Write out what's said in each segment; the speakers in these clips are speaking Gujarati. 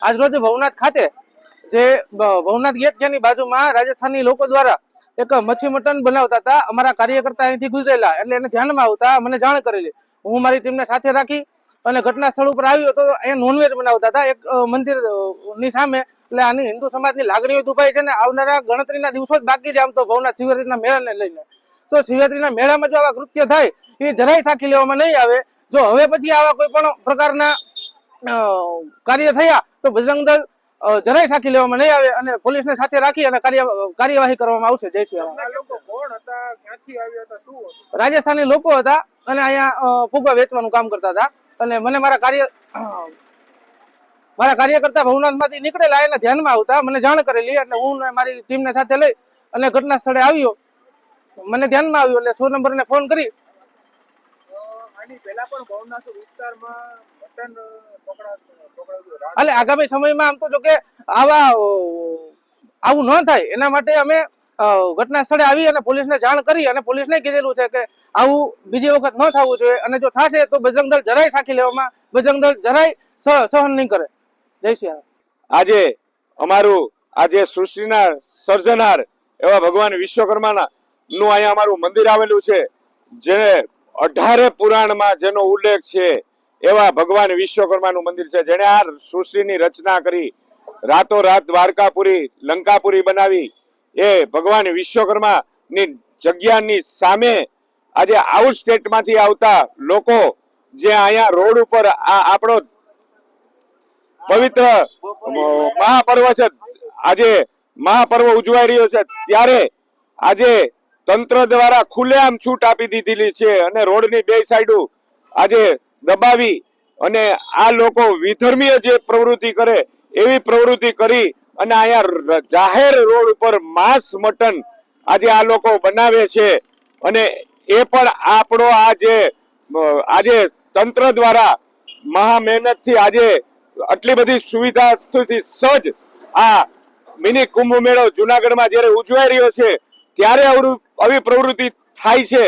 આજરોજ ભવનાથ ખાતે જે ભવનાથ ગેટ જેની બાજુમાં રાજસ્થાની લોકો દ્વારા એક મચ્છી મટન બનાવતા હતા. અમારા કાર્યકર્તા અહીંથી ગુજરેલા એટલે એને ધ્યાનમાં આવતા મને જાણ કરેલી. હું મારી ટીમને સાથે રાખી અને ઘટના સ્થળ ઉપર આવ્યો તો અહીંયા નોનવેજ બનાવતા હતા એક મંદિરની સામે. એટલે આની હિન્દુ સમાજની લાગણીઓ દુભાઈ છે ને આવનારા ગણતરીના દિવસો જ બાકી છે આમ તો ભવનાથ શિવરાત્રીના મેળાને લઈને. તો શિવરાત્રીના મેળામાં જો આવા કૃત્ય થાય એ જરાય સાખી લેવામાં નહીં આવે. જો હવે પછી આવા કોઈ પણ પ્રકારના કાર્ય થયા તો બજરંગ દળ જરાય સાખી લેવામાં નહીં આવે અને પોલીસને સાથે રાખી અને કાર્યવાહી કરવામાં આવશે. જય શ્રી રામ. રાજસ્થાની લોકો હતા અને અહીંયા ફુગ્ગા વેચવાનું કામ કરતા હતા અને મને મારા કાર્યકર્તા ભવનાથમાંથી નીકળેલા એને ધ્યાનમાં આવતા મને જાણ કરેલી એટલે હું મારી ટીમને સાથે લઈ અને ઘટના સ્થળે આવ્યો. મને ધ્યાનમાં આવ્યું એટલે 100 નંબરને ફોન કરી. એટલે આગામી સમયમાં આમ તો જો કે આવું ન થાય એના માટે અમે ઘટના સ્થળે આવી અને પોલીસને જાણ કરી અને પોલીસને કીધેલું છે કે આવું બીજી વખત ન થવું જોઈએ અને જો થશે તો બજરંગ દળ જરાય સાખી લેવામાં બજરંગ દળ જરાય સહન નહીં કરે. જય શ્રી રામ. આજે અમારું આજે સૃષ્ટિના સર્જનાર એવા ભગવાન વિશ્વકર્માના નું અહીંયા અમારું મંદિર આવેલું છે. જેને 18 પુરાણમાં જેનો ઉલ્લેખ છે એવા ભગવાન વિશ્વકર્માનું મંદિર છે. જેને આ સૃષ્ટિની રચના કરી રાતોરાત દ્વારકાપુરી લંકાપુરી બનાવી એ ભગવાન વિશ્વકર્માની જગ્યાની સામે આજે આઉટ સ્ટેટમાંથી આવતા લોકો જે અહીંયા રોડ ઉપર આ આપણો પવિત્ર મહાપર્વ છે, આજે મહાપર્વ ઉજવાઈ રહ્યો છે, ત્યારે આજે તંત્ર દ્વારા ખુલ્લેઆમ છૂટ આપી દીધેલી છે અને રોડની બે સાઈડો આજે દબાવી અને આ લોકો વિધર્મીય જે પ્રવૃત્તિ કરે એવી પ્રવૃત્તિ કરી અને અહીંયા જાહેર રોડ ઉપર માંસ મટન આજે આ લોકો બનાવે છે. અને એ પણ આપણો આજે તંત્ર દ્વારા મહા મહેનતથી આજે આટલી બધી સુવિધાથી સજ્જ આ મિની કુંભ મેળો જુનાગઢમાં જ્યારે ઉજવાઈ રહ્યો છે ત્યારે આવી પ્રવૃત્તિ થાય છે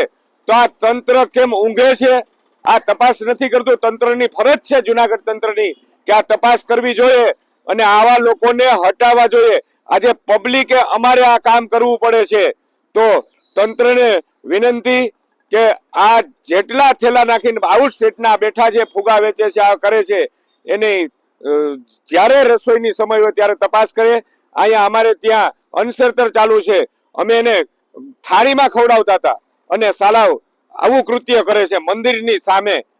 તો આ તંત્ર કેમ ઊંઘે છે? આ તપાસ નથી કરતું. તંત્રની ફરજ છે જુનાગઢ તંત્રની કે આ તપાસ કરવી જોઈએ અને આવા લોકોને હટાવવા જોઈએ. આજે પબ્લિકે અમારે આ કામ કરવું પડે છે તો તંત્રને વિનંતી કે આ જેટલા થેલા નાખીને આઉટ સ્ટેટના બેઠા છે, ફુગા વેચે છે, આ કરે છે, એની જ્યારે રસોઈની સમય હોય ત્યારે તપાસ કરે. અહીંયા અમારે ત્યાં અનસરતર ચાલુ છે. અમે એને થાળીમાં ખવડાવતા હતા અને સાલાવ આવું કૃત્ય કરે છે મંદિરની સામે.